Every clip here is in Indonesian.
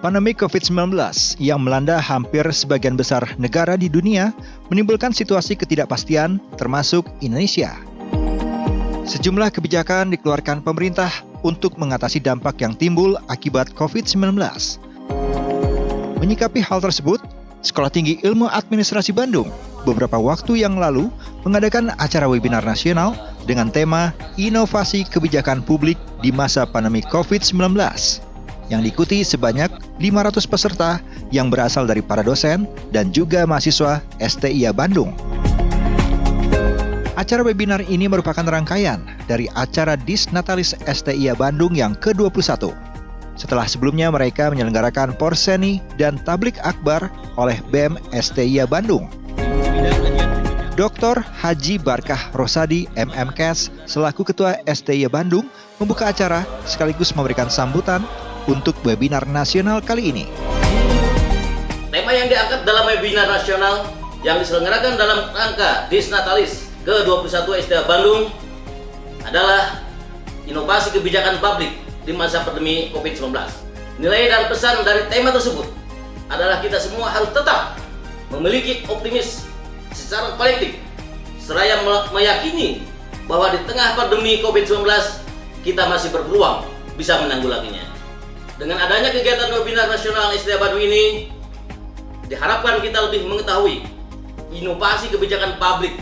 Pandemi COVID-19 yang melanda hampir sebagian besar negara di dunia menimbulkan situasi ketidakpastian termasuk Indonesia. Sejumlah kebijakan dikeluarkan pemerintah untuk mengatasi dampak yang timbul akibat COVID-19. Menyikapi hal tersebut, Sekolah Tinggi Ilmu Administrasi Bandung beberapa waktu yang lalu mengadakan acara webinar nasional dengan tema Inovasi Kebijakan Publik di Masa Pandemi COVID-19 yang diikuti sebanyak 500 peserta yang berasal dari para dosen dan juga mahasiswa STIA Bandung. Acara webinar ini merupakan rangkaian dari acara Disnatalis STIA Bandung yang ke-21. Setelah sebelumnya mereka menyelenggarakan Porseni dan Tablik Akbar oleh BEM STIA Bandung. Dr. Haji Barkah Rosadi MMKes selaku Ketua STIA Bandung membuka acara sekaligus memberikan sambutan untuk webinar nasional kali ini. Tema yang diangkat dalam webinar nasional yang diselenggarakan dalam rangka Disnatalis ke-21 STIA Bandung adalah inovasi kebijakan publik di masa pandemi COVID-19. Nilai dan pesan dari tema tersebut adalah kita semua harus tetap memiliki optimis secara kolektif, seraya meyakini bahwa di tengah pandemi COVID-19 kita masih berpeluang bisa menanggulanginya. Dengan adanya kegiatan webinar nasional STIA Bandung ini, diharapkan kita lebih mengetahui inovasi kebijakan publik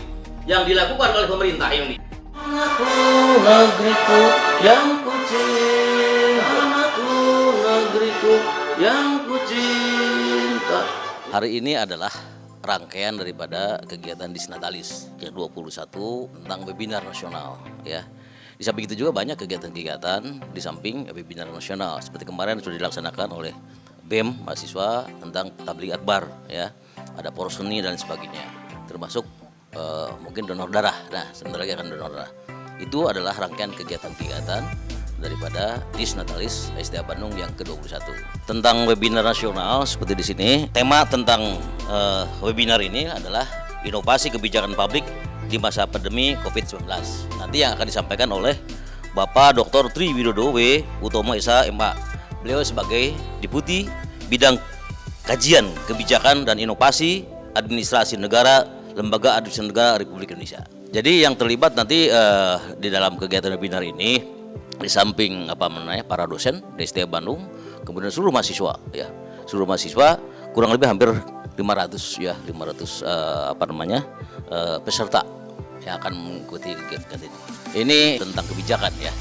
yang dilakukan oleh pemerintah ini. Anakku negeriku yang kucinta, anakku negeriku yang kucinta. Hari ini adalah rangkaian daripada kegiatan Disnatalis yang 21 tentang webinar nasional, ya. Di samping itu juga banyak kegiatan-kegiatan di samping webinar nasional. Seperti kemarin sudah dilaksanakan oleh BEM mahasiswa tentang Tablik Akbar, ya. Ada Porseni dan sebagainya. Termasuk mungkin donor darah. Nah, sebentar lagi akan donor darah. Itu adalah rangkaian kegiatan-kegiatan daripada Disnatalis STIA Bandung yang ke-21. Tentang webinar nasional seperti di sini, tema tentang webinar ini adalah inovasi kebijakan publik di masa pandemi COVID-19. Nanti yang akan disampaikan oleh Bapak Dr. Tri Widodo W. Utomo SH MA. Beliau sebagai Deputi Bidang Kajian Kebijakan dan Inovasi Administrasi Negara, Lembaga Administrasi Negara Republik Indonesia. Jadi yang terlibat nanti di dalam kegiatan webinar ini di samping para dosen di STIA Bandung, kemudian seluruh mahasiswa, ya. Seluruh mahasiswa kurang lebih hampir 500 peserta yang akan mengikuti kegiatan ini. Ini tentang kebijakan, ya.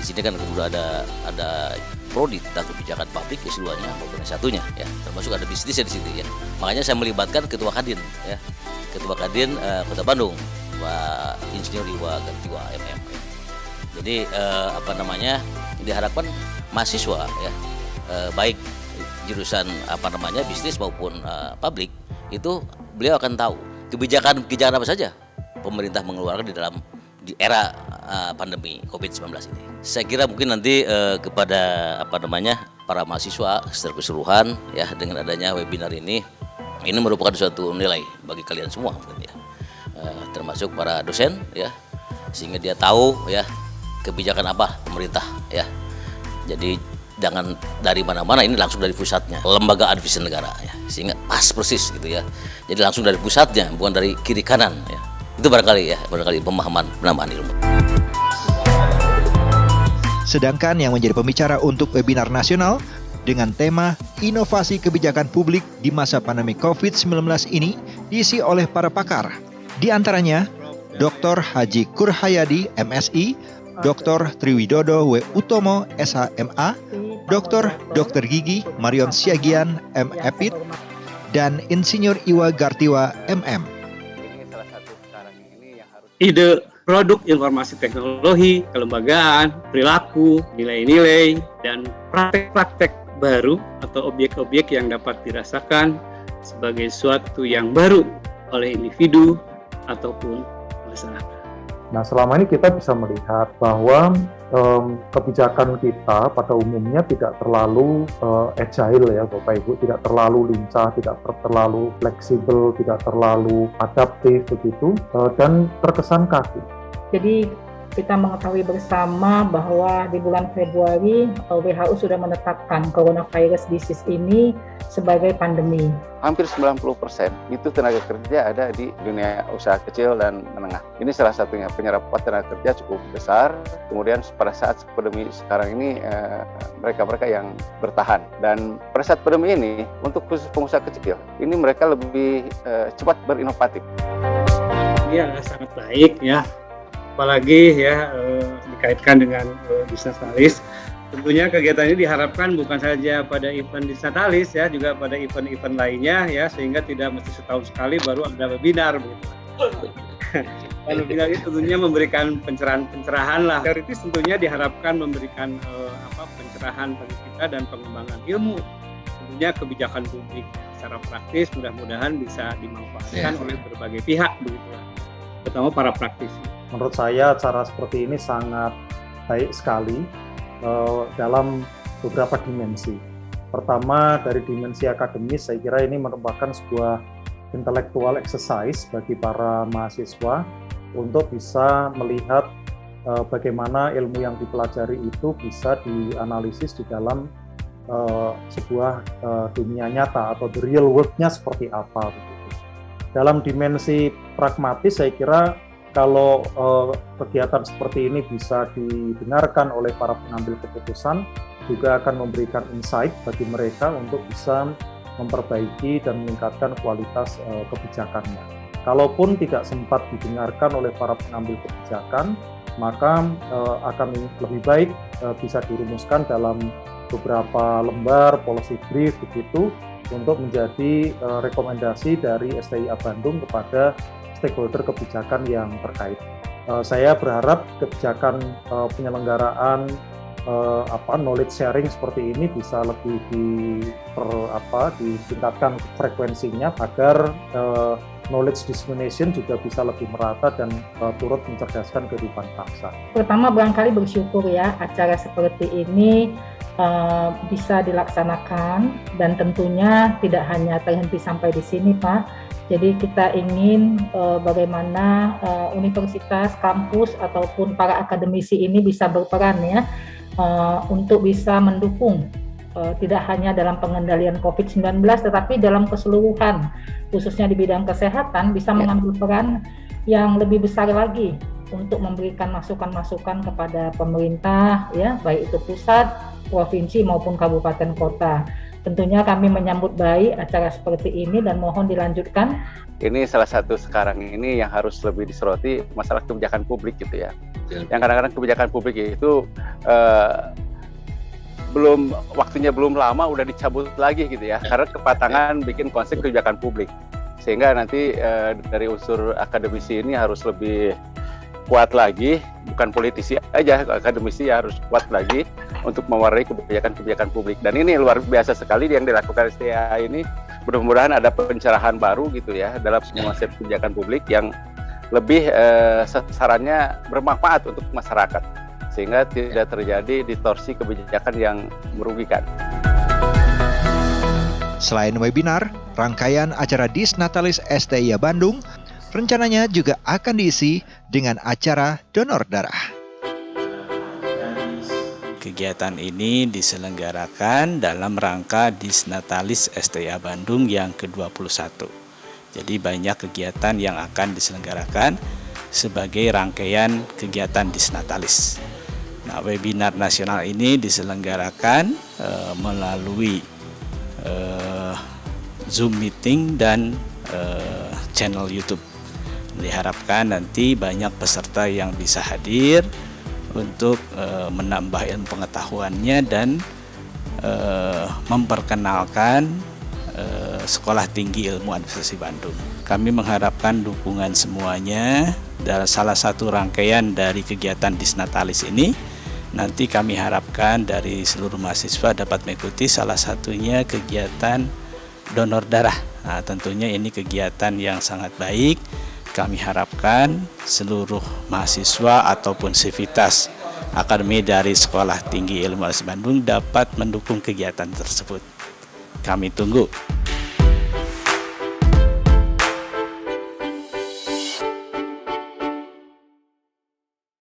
Di sini kan kemudian ada prodi tentang kebijakan publik keseluruhannya maupun satunya, ya. Termasuk ada bisnisnya di situ, ya. Makanya saya melibatkan Ketua Kadin, ya. Ketua Kadin Kota Bandung, Pak Insinyur Iwa Gantiwa MM. Jadi diharapkan mahasiswa, ya, baik jurusan bisnis maupun publik, itu beliau akan tahu kebijakan apa saja pemerintah mengeluarkan di era pandemi COVID-19 ini. Saya kira mungkin nanti kepada para mahasiswa secara keseluruhan, ya, dengan adanya webinar ini merupakan suatu nilai bagi kalian semua, mungkin, ya. Termasuk para dosen, ya, sehingga dia tahu, ya, kebijakan apa pemerintah, ya. Jadi jangan dari mana-mana, ini langsung dari pusatnya, Lembaga Administrasi Negara, ya, sehingga pas persis gitu, ya. Jadi langsung dari pusatnya, bukan dari kiri kanan, ya. Itu barangkali penambahan ilmu. Sedangkan yang menjadi pembicara untuk webinar nasional dengan tema Inovasi Kebijakan Publik di Masa Pandemi COVID-19 ini diisi oleh para pakar. Di antaranya Dr. Haji Kurhayadi MSI, Dr. Triwidodo W. Utomo SHMA, Dr. Gigi Marion Siagian M.Epid, dan Insinyur Iwa Gartiwa MM. Ide produk informasi teknologi, kelembagaan, perilaku, nilai-nilai, dan praktek-praktek baru atau objek-objek yang dapat dirasakan sebagai suatu yang baru oleh individu ataupun masyarakat. Nah, selama ini kita bisa melihat bahwa kebijakan kita pada umumnya tidak terlalu agile, ya Bapak Ibu, tidak terlalu lincah, tidak terlalu fleksibel, tidak terlalu adaptif begitu, dan terkesan kaku. Jadi kita mengetahui bersama bahwa di bulan Februari WHO sudah menetapkan coronavirus disease ini sebagai pandemi. Hampir 90% itu tenaga kerja ada di dunia usaha kecil dan menengah. Ini salah satunya, penyerapan tenaga kerja cukup besar. Kemudian pada saat pandemi sekarang ini mereka-mereka yang bertahan. Dan pada saat pandemi ini untuk khusus pengusaha kecil, ini mereka lebih cepat berinovatif. Ya, sangat baik ya. Apalagi ya dikaitkan dengan Disnatalis. Tentunya kegiatan ini diharapkan bukan saja pada event Disnatalis ya, juga pada event-event lainnya ya, sehingga tidak mesti setahun sekali baru ada webinar begitu. Dan webinar ini tentunya memberikan pencerahan lah. Teoritis tentunya diharapkan memberikan pencerahan bagi kita dan pengembangan ilmu. Tentunya kebijakan publik secara praktis mudah-mudahan bisa dimanfaatkan oleh berbagai pihak begitu, terutama para praktisi. Menurut saya cara seperti ini sangat baik sekali dalam beberapa dimensi. Pertama, dari dimensi akademis, saya kira ini merupakan sebuah intellectual exercise bagi para mahasiswa untuk bisa melihat bagaimana ilmu yang dipelajari itu bisa dianalisis di dalam sebuah dunia nyata atau the real world-nya seperti apa. Dalam dimensi pragmatis, saya kira kalau kegiatan seperti ini bisa didengarkan oleh para pengambil keputusan, juga akan memberikan insight bagi mereka untuk bisa memperbaiki dan meningkatkan kualitas kebijakannya. Kalaupun tidak sempat didengarkan oleh para pengambil kebijakan, maka akan lebih baik bisa dirumuskan dalam beberapa lembar policy brief begitu untuk menjadi rekomendasi dari STIA Bandung kepada stakeholder kebijakan yang terkait. Saya berharap kebijakan penyelenggaraan knowledge sharing seperti ini bisa lebih ditingkatkan frekuensinya agar knowledge dissemination juga bisa lebih merata dan turut mencerdaskan kehidupan bangsa. Pertama, barangkali bersyukur ya acara seperti ini bisa dilaksanakan, dan tentunya tidak hanya terhenti sampai di sini, Pak. Jadi kita ingin bagaimana universitas, kampus ataupun para akademisi ini bisa berperan ya untuk bisa mendukung tidak hanya dalam pengendalian COVID-19 tetapi dalam keseluruhan, khususnya di bidang kesehatan, bisa mengambil peran yang lebih besar lagi untuk memberikan masukan-masukan kepada pemerintah ya, baik itu pusat, provinsi maupun kabupaten kota. Tentunya kami menyambut baik acara seperti ini dan mohon dilanjutkan. Ini salah satu sekarang ini yang harus lebih disoroti, masalah kebijakan publik gitu ya. Yang kadang-kadang kebijakan publik itu waktunya belum lama udah dicabut lagi gitu ya, karena kepatangan bikin konsep kebijakan publik. Sehingga nanti dari unsur akademisi ini harus lebih kuat lagi, bukan politisi aja, akademisi harus kuat lagi untuk mewarnai kebijakan-kebijakan publik. Dan ini luar biasa sekali yang dilakukan STIA ini. Mudah-mudahan ada pencerahan baru gitu ya dalam semua konsep kebijakan publik yang lebih sasarannya bermanfaat untuk masyarakat, sehingga tidak terjadi distorsi kebijakan yang merugikan. Selain webinar, rangkaian acara Disnatalis STIA Bandung rencananya juga akan diisi dengan acara donor darah. Kegiatan ini diselenggarakan dalam rangka Disnatalis STIA Bandung yang ke-21. Jadi banyak kegiatan yang akan diselenggarakan sebagai rangkaian kegiatan Disnatalis. Nah, webinar nasional ini diselenggarakan melalui Zoom meeting dan channel YouTube. Diharapkan nanti banyak peserta yang bisa hadir untuk menambah ilmu pengetahuannya dan memperkenalkan Sekolah Tinggi Ilmu Administrasi Bandung. Kami mengharapkan dukungan semuanya. Dalam salah satu rangkaian dari kegiatan Disnatalis ini, nanti kami harapkan dari seluruh mahasiswa dapat mengikuti salah satunya kegiatan donor darah. Nah, tentunya ini kegiatan yang sangat baik. Kami harapkan seluruh mahasiswa ataupun sivitas akademi dari Sekolah Tinggi Ilmu Administrasi Bandung dapat mendukung kegiatan tersebut. Kami tunggu.